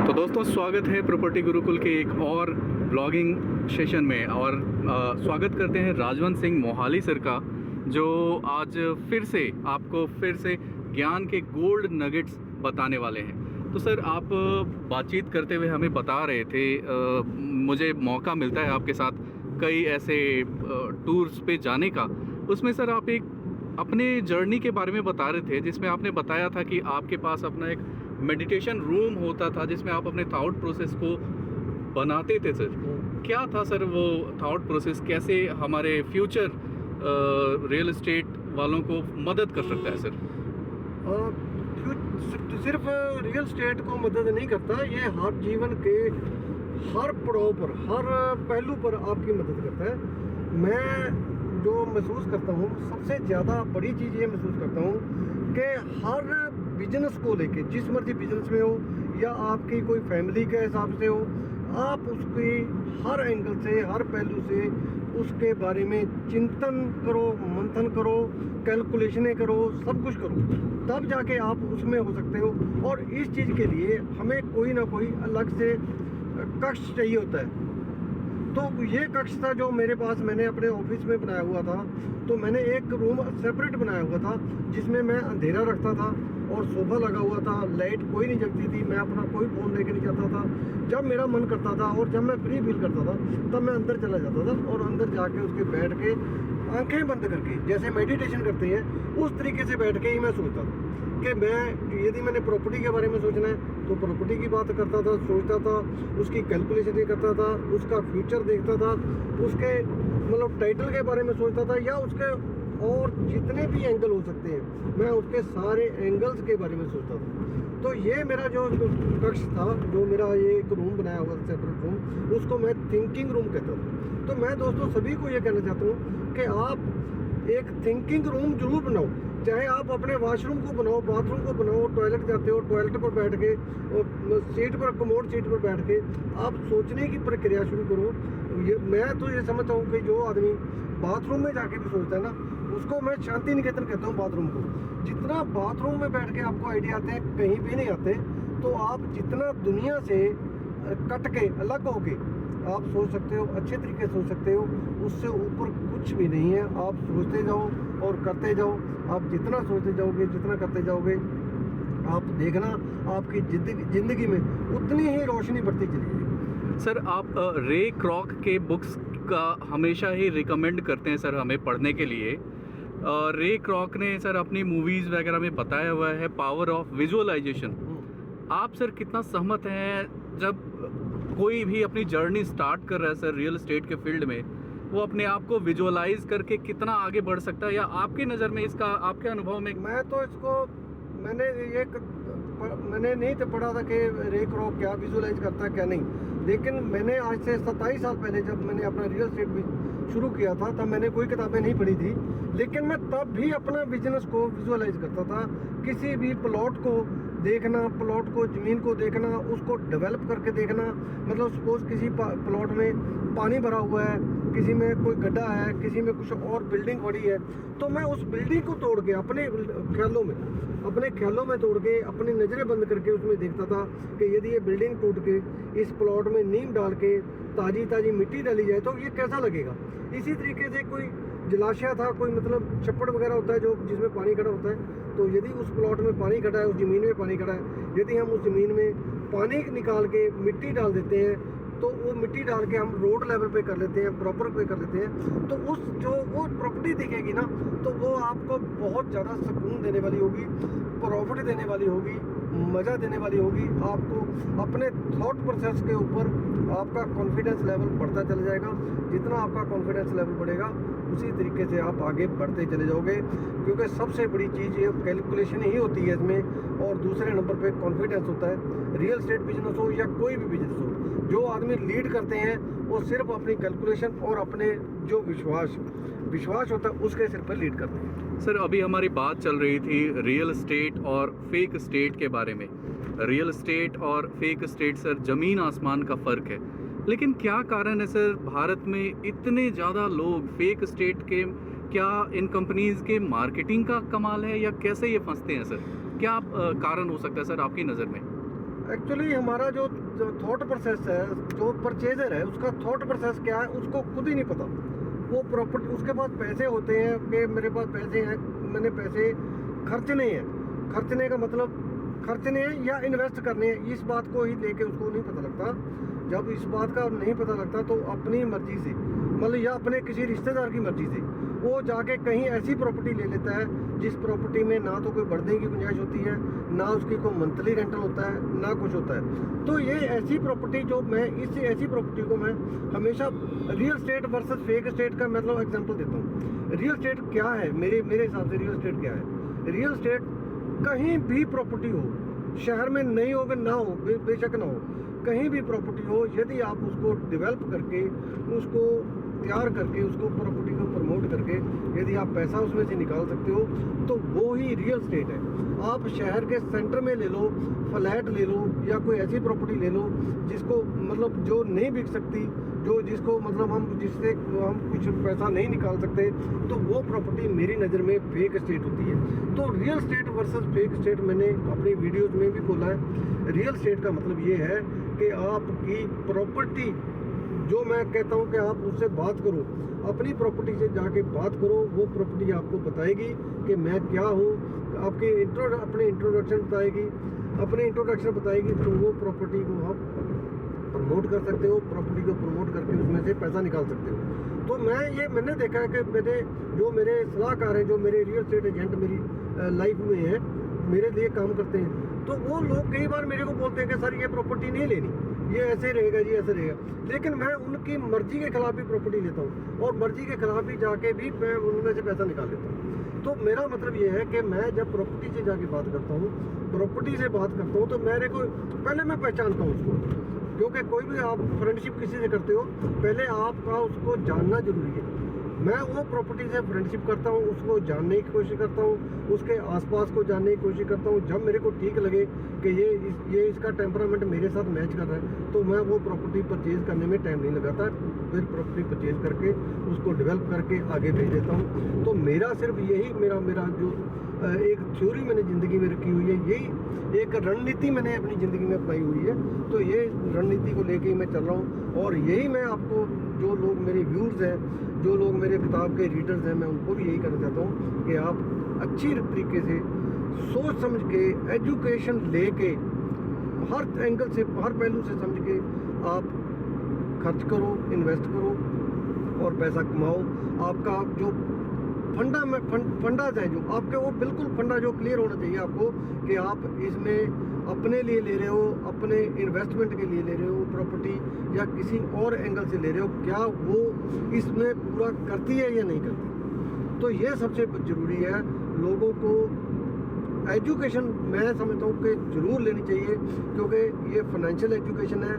तो दोस्तों स्वागत है प्रॉपर्टी गुरुकुल के एक और ब्लॉगिंग सेशन में। और स्वागत करते हैं राजवंत सिंह मोहाली सर का, जो आज आपको फिर से ज्ञान के गोल्ड नगेट्स बताने वाले हैं। तो सर, आप बातचीत करते हुए हमें बता रहे थे, मुझे मौका मिलता है आपके साथ कई ऐसे टूर्स पे जाने का। उसमें सर आप एक अपने जर्नी के बारे में बता रहे थे, जिसमें आपने बताया था कि आपके पास अपना एक मेडिटेशन रूम होता था जिसमें आप अपने थॉट प्रोसेस को बनाते थे। सर क्या था सर वो थॉट प्रोसेस, कैसे हमारे फ्यूचर रियल एस्टेट वालों को मदद कर सकता है सर? सिर्फ रियल एस्टेट को मदद नहीं करता, ये हर जीवन के हर पड़ाव पर, हर पहलू पर आपकी मदद करता है। मैं जो महसूस करता हूँ, सबसे ज़्यादा बड़ी चीज़ ये महसूस करता हूँ कि हर बिजनेस को लेके, जिस मर्जी बिजनेस में हो या आपकी कोई फैमिली के हिसाब से हो, आप उसकी हर एंगल से, हर पहलू से उसके बारे में चिंतन करो, मंथन करो, कैलकुलेशनें करो, सब कुछ करो, तब जाके आप उसमें हो सकते हो। और इस चीज़ के लिए हमें कोई ना कोई अलग से कक्ष चाहिए होता है। तो ये कक्ष था जो मेरे पास, मैंने अपने ऑफिस में बनाया हुआ था। तो मैंने एक रूम सेपरेट बनाया हुआ था जिसमें मैं अंधेरा रखता था और सोफा लगा हुआ था, लाइट कोई नहीं जगती थी, मैं अपना कोई फ़ोन लेके नहीं जाता था। जब मेरा मन करता था और जब मैं फ्री फील करता था तब मैं अंदर चला जाता था और अंदर जाके उसके बैठ के आंखें बंद करके, जैसे मेडिटेशन करते हैं उस तरीके से बैठ के ही मैं सोचता था कि मैं, यदि मैंने प्रॉपर्टी के बारे में सोचना है तो प्रॉपर्टी की बात करता था, सोचता था, उसकी कैलकुलेशन ही करता था, उसका फ्यूचर देखता था, उसके मतलब टाइटल के बारे में सोचता था, या उसके और जितने भी एंगल हो सकते हैं मैं उसके सारे एंगल्स के बारे में सोचता था। तो ये मेरा जो कक्ष था, जो मेरा ये एक रूम बनाया हुआ था, सेपरेट रूम, उसको मैं थिंकिंग रूम कहता था। तो मैं दोस्तों सभी को ये कहना चाहता हूँ कि आप एक थिंकिंग रूम जरूर बनाओ, चाहे आप अपने वॉशरूम को बनाओ, बाथरूम को बनाओ, टॉयलेट जाते हो, टॉयलेट पर बैठ के सीट पर, कमोड सीट पर बैठ के आप सोचने की प्रक्रिया शुरू करो। मैं तो ये समझता हूँ कि जो आदमी बाथरूम में जाके भी सोचता है ना, उसको मैं शांति निकेतन कहता हूँ बाथरूम को। जितना बाथरूम में बैठ के आपको आइडिया आते हैं, कहीं भी नहीं आते, तो आप जितना दुनिया से कट के अलग होके आप सोच सकते हो, अच्छे तरीके से सोच सकते हो, उससे ऊपर कुछ भी नहीं है। आप सोचते जाओ और करते जाओ, आप जितना सोचते जाओगे, जितना करते जाओगे, आप देखना आपकी जिंदगी में उतनी ही रोशनी बढ़ती चली जाएगी। सर आप रे क्रॉक के बुक्स का हमेशा ही रिकमेंड करते हैं सर हमें पढ़ने के लिए। रे क्रॉक ने सर अपनी मूवीज़ वगैरह में बताया हुआ है पावर ऑफ विजुअलाइजेशन। आप सर कितना सहमत हैं, जब कोई भी अपनी जर्नी स्टार्ट कर रहा है सर रियल एस्टेट के फील्ड में, वो अपने आप को विजुअलाइज करके कितना आगे बढ़ सकता है, या आपकी नज़र में इसका, आपके अनुभव में? मैं तो इसको, मैंने नहीं तो पढ़ा था कि रे क्रॉक क्या विजुअलाइज करता है क्या नहीं, लेकिन मैंने आज से 27 साल पहले जब मैंने अपना रियल एस्टेट भी शुरू किया था, तब मैंने कोई किताबें नहीं पढ़ी थी, लेकिन मैं तब भी अपना बिजनेस को विजुअलाइज करता था। किसी भी प्लॉट को देखना, प्लॉट को, ज़मीन को देखना, उसको डेवलप करके देखना। मतलब सपोज किसी प्लॉट में पानी भरा हुआ है, किसी में कोई गड्ढा है, किसी में कुछ और बिल्डिंग खड़ी है, तो मैं उस बिल्डिंग को तोड़ के अपने ख्यालों में तोड़ के, अपनी नज़रें बंद करके उसमें देखता था कि यदि ये बिल्डिंग टूट के इस प्लॉट में नीम डाल के ताज़ी मिट्टी डाली जाए तो ये कैसा लगेगा। इसी तरीके से कोई जलाशय था, कोई मतलब छप्पड़ वगैरह होता है जो जिसमें पानी खड़ा होता है, तो यदि उस प्लॉट में पानी खड़ा है, उस ज़मीन में पानी खड़ा है, यदि हम उस ज़मीन में पानी निकाल के मिट्टी डाल देते हैं, तो वो मिट्टी डाल के हम रोड लेवल पे कर लेते हैं, प्रॉपर पे कर लेते हैं, तो वो प्रॉपर्टी दिखेगी ना, तो वो आपको बहुत ज़्यादा सुकून देने वाली होगी, प्रॉफिट देने वाली होगी, मज़ा देने वाली होगी। आपको अपने थॉट प्रोसेस के ऊपर आपका कॉन्फिडेंस लेवल बढ़ता चला जाएगा। जितना आपका कॉन्फिडेंस लेवल बढ़ेगा, उसी तरीके से आप आगे बढ़ते चले जाओगे, क्योंकि सबसे बड़ी चीज़ ये कैलकुलेशन ही होती है इसमें, और दूसरे नंबर पे कॉन्फिडेंस होता है। रियल एस्टेट बिजनेस हो या कोई भी बिजनेस हो, जो आदमी लीड करते हैं वो सिर्फ अपनी कैलकुलेशन और अपने जो विश्वास होता है उसके सिर पर लीड करते हैं। सर अभी हमारी बात चल रही थी रियल एस्टेट और फेक एस्टेट के बारे में। रियल एस्टेट और फेक एस्टेट सर ज़मीन आसमान का फ़र्क है, लेकिन क्या कारण है सर भारत में इतने ज़्यादा लोग फेक एस्टेट के, क्या इन कंपनीज़ के मार्केटिंग का कमाल है, या कैसे ये फंसते हैं सर? क्या कारण हो सकता है सर आपकी नज़र में? एक्चुअली हमारा जो थॉट प्रोसेस है, जो परचेजर है उसका थॉट प्रोसेस क्या है उसको खुद ही नहीं पता। वो प्रॉपर्टी, उसके पास पैसे होते हैं कि मेरे पास पैसे हैं, मैंने पैसे खर्चने हैं, खर्चने का मतलब खर्चने हैं या इन्वेस्ट करने हैं, इस बात को ही लेके उसको नहीं पता लगता। जब इस बात का नहीं पता लगता तो अपनी मर्जी से, मतलब या अपने किसी रिश्तेदार की मर्जी से वो जाके कहीं ऐसी प्रॉपर्टी ले लेता है जिस प्रॉपर्टी में ना तो कोई बढ़ने की गुंजाइश होती है, ना उसकी कोई मंथली रेंटल होता है, ना कुछ होता है। तो ये ऐसी प्रॉपर्टी जो मैं इस ऐसी प्रॉपर्टी को मैं हमेशा real estate versus fake state का मतलब एग्जांपल देता हूँ। रियल स्टेट क्या है, मेरे हिसाब से रियल स्टेट क्या है? रियल स्टेट कहीं भी प्रॉपर्टी हो, शहर में नहीं हो ना हो, बेशक ना हो, कहीं भी प्रॉपर्टी हो, यदि आप उसको डेवलप करके, उसको तैयार करके, उसको प्रॉपर्टी को प्रमोट करके यदि आप पैसा उसमें से निकाल सकते हो तो वो ही रियल स्टेट है। आप शहर के सेंटर में ले लो, फ्लैट ले लो या कोई ऐसी प्रॉपर्टी ले लो जिसको मतलब जो नहीं बिक सकती, जो जिसको मतलब जिससे हम कुछ पैसा नहीं निकाल सकते, तो वो प्रॉपर्टी मेरी नज़र में फेक स्टेट होती है। तो real estate versus fake state मैंने अपनी वीडियोज़ में भी बोला है। रियल स्टेट का मतलब ये है कि आपकी प्रॉपर्टी, जो मैं कहता हूँ कि आप उससे बात करो, अपनी प्रॉपर्टी से जाके बात करो, वो प्रॉपर्टी आपको बताएगी कि मैं क्या हूँ, आपके अपने इंट्रोडक्शन बताएगी, तो वो प्रॉपर्टी को आप प्रमोट कर सकते हो, प्रॉपर्टी को प्रमोट करके उसमें से पैसा निकाल सकते हो। तो मैंने देखा है कि मेरे सलाहकार हैं, जो मेरे रियल स्टेट एजेंट मेरी लाइफ में है, मेरे लिए काम करते हैं, तो वो लोग कई बार मेरे को बोलते हैं कि सर ये प्रॉपर्टी नहीं लेनी, ये ऐसे रहेगा जी, ऐसे रहेगा, लेकिन मैं उनकी मर्जी के खिलाफ भी प्रॉपर्टी लेता हूँ और मर्जी के खिलाफ भी जाके भी मैं उनमें से पैसा निकाल लेता हूँ। तो मेरा मतलब ये है कि मैं जब प्रॉपर्टी से जाके बात करता हूँ, तो मेरे को पहले मैं पहचानता हूँ उसको, क्योंकि कोई भी आप फ्रेंडशिप किसी से करते हो, पहले आपका उसको जानना जरूरी है। मैं वो प्रॉपर्टी से फ्रेंडशिप करता हूँ, उसको जानने की कोशिश करता हूँ, उसके आसपास को जानने की कोशिश करता हूँ। जब मेरे को ठीक लगे कि ये इसका टेम्परामेंट मेरे साथ मैच कर रहा है, तो मैं वो प्रॉपर्टी परचेज़ करने में टाइम नहीं लगाता, फिर प्रॉपर्टी परचेज़ करके उसको डेवलप करके आगे भेज देता हूँ। तो मेरा सिर्फ यही मेरा जो एक थ्योरी मैंने ज़िंदगी में रखी हुई है, यही एक रणनीति मैंने अपनी ज़िंदगी में अपनाई हुई है। तो ये रणनीति को लेके ही मैं चल रहा हूँ और यही मैं आपको, जो लोग मेरे व्यूअर्स हैं, जो लोग मेरे किताब के रीडर्स हैं, मैं उनको भी यही कहना चाहता हूँ कि आप अच्छी तरीके से सोच समझ के एजुकेशन लेके हर एंगल से, हर पहलू से समझ के आप खर्च करो, इन्वेस्ट करो और पैसा कमाओ। आपका जो फंडाज है जो आपके, वो बिल्कुल फंडा जो क्लियर होना चाहिए आपको कि आप इसमें अपने लिए ले रहे हो, अपने इन्वेस्टमेंट के लिए ले रहे हो प्रॉपर्टी, या किसी और एंगल से ले रहे हो, क्या वो इसमें पूरा करती है या नहीं करती। तो ये सबसे ज़रूरी है। लोगों को एजुकेशन मैं समझता हूँ कि ज़रूर लेनी चाहिए, क्योंकि ये फाइनेंशियल एजुकेशन है,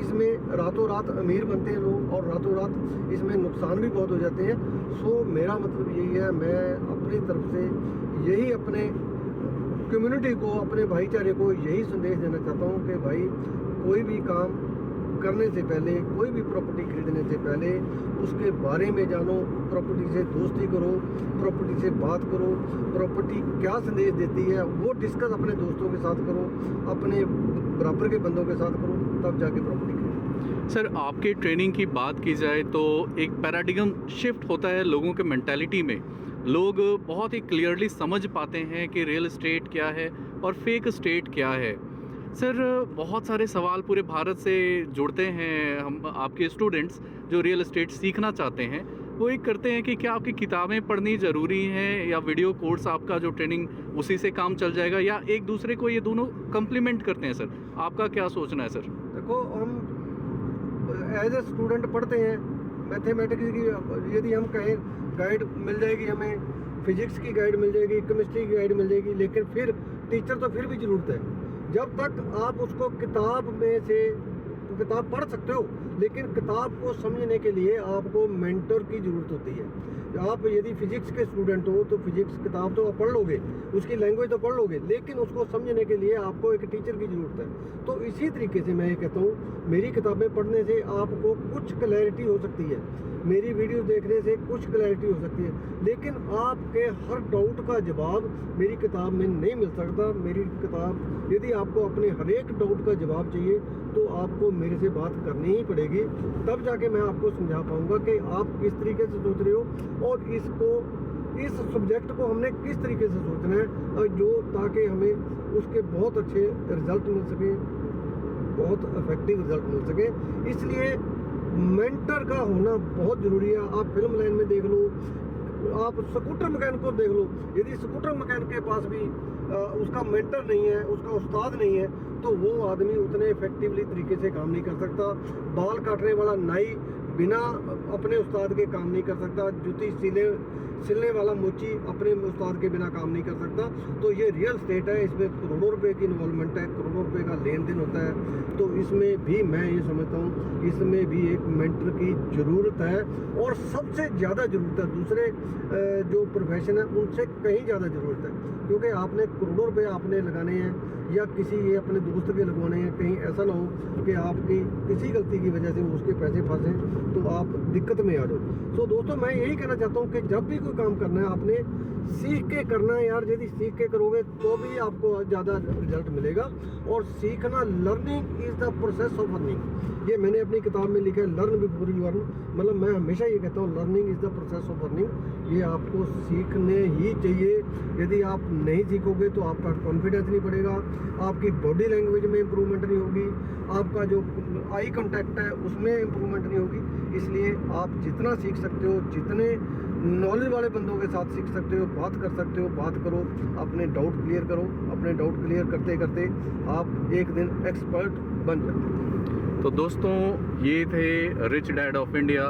इसमें रातों रात अमीर बनते हैं लोग और रातों रात इसमें नुकसान भी बहुत हो जाते हैं। सो मेरा मतलब यही है, मैं अपनी तरफ से यही अपने कम्युनिटी को, अपने भाईचारे को यही संदेश देना चाहता हूँ कि भाई कोई भी काम करने से पहले, कोई भी प्रॉपर्टी खरीदने से पहले उसके बारे में जानो, प्रॉपर्टी से दोस्ती करो, प्रॉपर्टी से बात करो, प्रॉपर्टी क्या संदेश देती है वो डिस्कस अपने दोस्तों के साथ करो, अपने बराबर के बंदों के साथ करो, तब जाके प्रॉपर्टी खरीदो। सर, आपके ट्रेनिंग की बात की जाए तो एक पैराडिगम शिफ्ट होता है लोगों के मेंटालिटी में। लोग बहुत ही क्लियरली समझ पाते हैं कि रियल एस्टेट क्या है और फेक एस्टेट क्या है। सर, बहुत सारे सवाल पूरे भारत से जुड़ते हैं, हम आपके स्टूडेंट्स जो रियल एस्टेट सीखना चाहते हैं वो एक करते हैं कि क्या आपकी किताबें पढ़नी ज़रूरी हैं या वीडियो कोर्स आपका जो ट्रेनिंग उसी से काम चल जाएगा, या एक दूसरे को ये दोनों कम्प्लीमेंट करते हैं। सर, आपका क्या सोचना है? सर देखो, हम एज ए स्टूडेंट पढ़ते हैं मैथमेटिक्स की, यदि हम कहें गाइड मिल जाएगी, हमें फिजिक्स की गाइड मिल जाएगी, केमिस्ट्री की गाइड मिल जाएगी, लेकिन फिर टीचर तो फिर भी ज़रूरत है। जब तक आप उसको किताब में से किताब पढ़ सकते हो, लेकिन किताब को समझने के लिए आपको मेंटर की ज़रूरत होती है। आप यदि फिजिक्स के स्टूडेंट हो तो फिजिक्स किताब तो आप पढ़ लोगे, उसकी लैंग्वेज तो पढ़ लोगे, लेकिन उसको समझने के लिए आपको एक टीचर की ज़रूरत है। तो इसी तरीके से मैं ये कहता हूँ, मेरी किताबें पढ़ने से आपको कुछ क्लैरिटी हो सकती है, मेरी वीडियो देखने से कुछ क्लैरिटी हो सकती है, लेकिन आपके हर डाउट का जवाब मेरी किताब में नहीं मिल सकता। मेरी किताब, यदि आपको अपने हर एक डाउट का जवाब चाहिए तो आपको मेरे से बात करनी ही पड़ेगी, तब जाके मैं आपको समझा पाऊँगा कि आप किस तरीके से सोच रहे हो और इस सब्जेक्ट को हमने किस तरीके से सोचना है, और जो ताकि हमें उसके बहुत अच्छे रिजल्ट मिल सके, बहुत इफेक्टिव रिजल्ट मिल सके। इसलिए मेंटर का होना बहुत ज़रूरी है। आप फिल्म लाइन में देख लो, आप स्कूटर मैकेनिक को देख लो, यदि स्कूटर मैकेनिक के पास भी उसका मेंटर नहीं है, उसका उस्ताद नहीं है, तो वो आदमी उतने इफेक्टिवली तरीके से काम नहीं कर सकता। बाल काटने वाला नाई बिना अपने उस्ताद के काम नहीं कर सकता। जूती सिलने वाला मोची अपने उस्ताद के बिना काम नहीं कर सकता। तो ये रियल स्टेट है, इसमें करोड़ों रुपए की इन्वॉल्वमेंट है, करोड़ों रुपए का लेन देन होता है। तो इसमें भी मैं ये समझता हूँ, इसमें भी एक मेंटर की ज़रूरत है, और सबसे ज़्यादा ज़रूरत है। दूसरे जो प्रोफेशन है उनसे कहीं ज़्यादा ज़रूरत है, क्योंकि आपने करोड़ों रुपए आपने लगाने हैं या किसी ये अपने दोस्त के लगवाने हैं। कहीं ऐसा ना हो कि आपकी किसी गलती की वजह से उसके पैसे फंसें तो आप दिक्कत में आ जाओ। सो दोस्तों, मैं यही कहना चाहता हूँ कि जब भी कोई काम करना है आपने सीख के करना है यार। यदि सीख के करोगे तो भी आपको ज़्यादा रिजल्ट मिलेगा। और सीखना, learning is the process of earning, ये मैंने अपनी किताब में लिखा है, लर्न बिफोर यू अर्न। मतलब मैं हमेशा ये कहता हूँ, learning is the process of earning. ये आपको सीखने ही चाहिए। यदि आप नहीं सीखोगे तो आपका कॉन्फिडेंस नहीं बढ़ेगा, आपकी बॉडी लैंग्वेज में इम्प्रूवमेंट नहीं होगी, आपका जो आई कांटेक्ट है उसमें इम्प्रूवमेंट नहीं होगी। इसलिए आप जितना सीख सकते हो, जितने नॉलेज वाले बंदों के साथ सीख सकते हो, बात कर सकते हो, बात करो, अपने डाउट क्लियर करो। अपने डाउट क्लियर करते करते आप एक दिन एक्सपर्ट बन जाते। तो दोस्तों, ये थे rich dad of India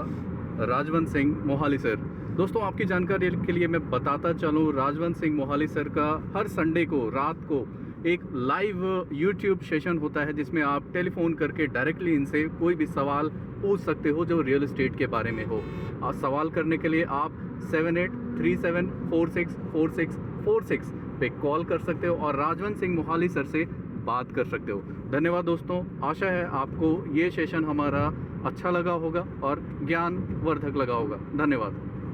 Rajwant Singh Mohali sir. दोस्तों, आपकी जानकारी के लिए मैं बताता चलूँ, राजवंत सिंह मोहाली सर का हर संडे को रात को एक लाइव यूट्यूब सेशन होता है, जिसमें आप टेलीफोन करके डायरेक्टली इनसे कोई भी सवाल पूछ सकते हो जो रियल एस्टेट के बारे में हो। सवाल करने के लिए आप 7837464646 पे कॉल कर सकते हो और राजवंत सिंह मोहाली सर से बात कर सकते हो। धन्यवाद दोस्तों, आशा है आपको ये सेशन हमारा अच्छा लगा होगा और ज्ञानवर्धक लगा होगा। धन्यवाद।